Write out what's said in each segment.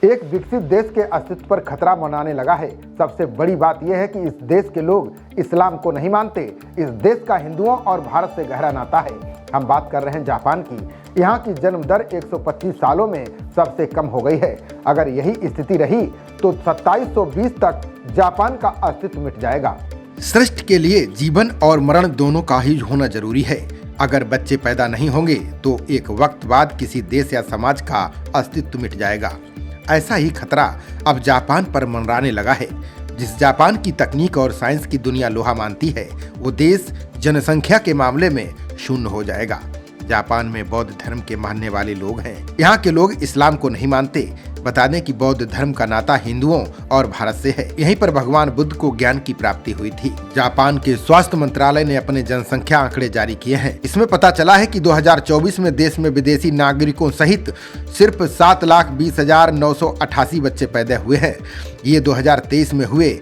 एक विकसित देश के अस्तित्व पर खतरा मंडराने लगा है। सबसे बड़ी बात यह है कि इस देश के लोग इस्लाम को नहीं मानते। इस देश का हिंदुओं और भारत से गहरा नाता है। हम बात कर रहे हैं जापान की। यहाँ की जन्म दर 125 सालों में सबसे कम हो गई है। अगर यही स्थिति रही तो 2720 तक जापान का अस्तित्व मिट जाएगा। सृष्टि के लिए जीवन और मरण दोनों का ही होना जरूरी है। अगर बच्चे पैदा नहीं होंगे तो एक वक्त बाद किसी देश या समाज का अस्तित्व मिट जाएगा। ऐसा ही खतरा अब जापान पर मंडराने लगा है। जिस जापान की तकनीक और साइंस की दुनिया लोहा मानती है, वो देश जनसंख्या के मामले में शून्य हो जाएगा। जापान में बौद्ध धर्म के मानने वाले लोग हैं। यहाँ के लोग इस्लाम को नहीं मानते। बता दें कि बौद्ध धर्म का नाता हिंदुओं और भारत से है। यहीं पर भगवान बुद्ध को ज्ञान की प्राप्ति हुई थी। जापान के स्वास्थ्य मंत्रालय ने अपने जनसंख्या आंकड़े जारी किए हैं। इसमें पता चला है कि 2024 में देश में विदेशी नागरिकों सहित सिर्फ 7,20,988 बच्चे पैदा हुए हैं। ये 2023 में हुए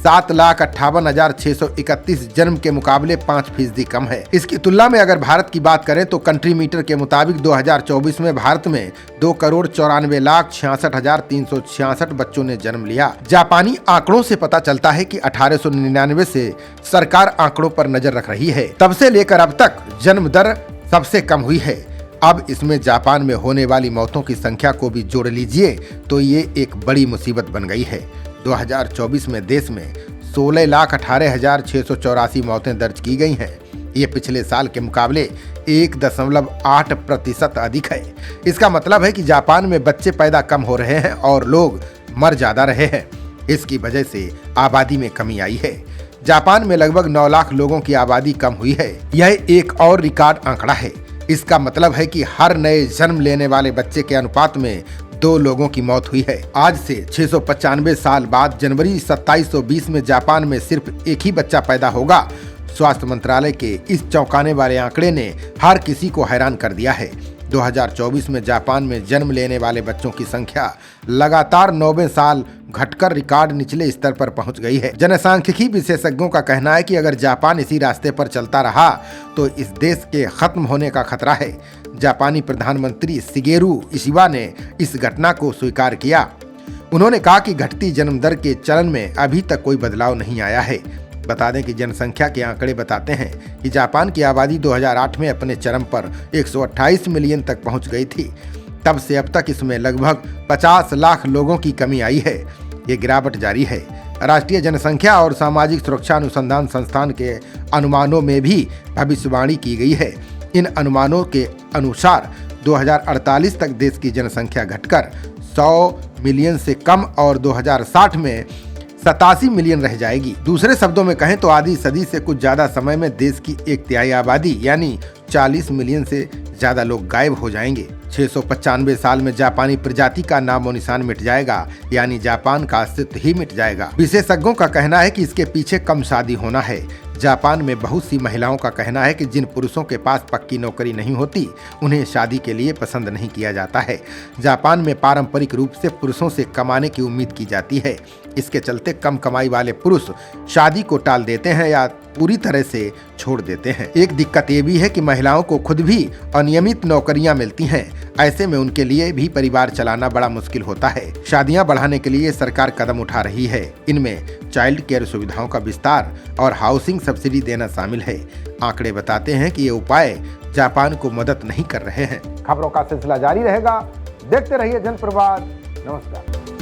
7,58,631 जन्म के मुकाबले 5% कम है। इसकी तुलना में अगर भारत की बात करें तो कंट्री मीटर के मुताबिक 2024 में भारत में 2,94,66,366 बच्चों ने जन्म लिया। जापानी आंकड़ों से पता चलता है कि 1899 से सरकार आंकड़ों पर नजर रख रही है। तब से लेकर अब तक जन्म दर सबसे कम हुई है। अब इसमें जापान में होने वाली मौतों की संख्या को भी जोड़ लीजिए तो ये एक बड़ी मुसीबत बन गई है। 2024 में देश में 16,18,684 मौतें दर्ज की गई हैं। ये पिछले साल के मुकाबले 1.8% अधिक है। इसका मतलब है कि जापान में बच्चे पैदा कम हो रहे हैं और लोग मर ज्यादा रहे हैं। इसकी वजह से आबादी में कमी आई है। जापान में लगभग 9 लाख लोगों की आबादी कम हुई है। यह एक और रिकॉर्ड आंकड़ा है। इसका मतलब है कि हर नए जन्म लेने वाले बच्चे के अनुपात में 2 लोगों की मौत हुई है। आज से 695 साल बाद जनवरी 2720 में जापान में सिर्फ एक ही बच्चा पैदा होगा। स्वास्थ्य मंत्रालय के इस चौंकाने वाले आंकड़े ने हर किसी को हैरान कर दिया है। 2024 में जापान में जन्म लेने वाले बच्चों की संख्या लगातार 9वें साल घटकर रिकॉर्ड निचले स्तर पर पहुंच गई है। जनसांख्यिकी विशेषज्ञों का कहना है कि अगर जापान इसी रास्ते पर चलता रहा तो इस देश के खत्म होने का खतरा है। जापानी प्रधानमंत्री शिगेरू इशिबा ने इस घटना को स्वीकार किया। उन्होंने कहा कि घटती जन्म दर के चलन में अभी तक कोई बदलाव नहीं आया है। बता दें कि जनसंख्या के आंकड़े बताते हैं कि जापान की आबादी 2008 में अपने चरम पर 128 मिलियन तक पहुंच गई थी। तब से अब तक इसमें लगभग 50 लाख लोगों की कमी आई है। ये गिरावट जारी है। राष्ट्रीय जनसंख्या और सामाजिक सुरक्षा अनुसंधान संस्थान के अनुमानों में भी भविष्यवाणी की गई है। इन अनुमानों के अनुसार 2048 तक देश की जनसंख्या घटकर 100 मिलियन से कम और 2060 में 87 मिलियन रह जाएगी। दूसरे शब्दों में कहें तो आधी सदी से कुछ ज्यादा समय में देश की 1/3 आबादी यानी 40 मिलियन से ज्यादा लोग गायब हो जाएंगे। 695 साल में जापानी प्रजाति का नामो निशान मिट जाएगा, यानी जापान का अस्तित्व ही मिट जाएगा। विशेषज्ञों का कहना है कि इसके पीछे कम शादी होना है। जापान में बहुत सी महिलाओं का कहना है कि जिन पुरुषों के पास पक्की नौकरी नहीं होती, उन्हें शादी के लिए पसंद नहीं किया जाता है। जापान में पारंपरिक रूप से पुरुषों से कमाने की उम्मीद की जाती है। इसके चलते कम कमाई वाले पुरुष शादी को टाल देते हैं या पूरी तरह से छोड़ देते हैं। एक दिक्कत ये भी है कि महिलाओं को खुद भी अनियमित नौकरियां मिलती हैं। ऐसे में उनके लिए भी परिवार चलाना बड़ा मुश्किल होता है। शादियां बढ़ाने के लिए सरकार कदम उठा रही है। इनमें चाइल्ड केयर सुविधाओं का विस्तार और हाउसिंग सब्सिडी देना शामिल है। आंकड़े बताते हैं कि ये उपाय जापान को मदद नहीं कर रहे हैं। खबरों का सिलसिला जारी रहेगा। देखते रहिए जनप्रवाद। नमस्कार।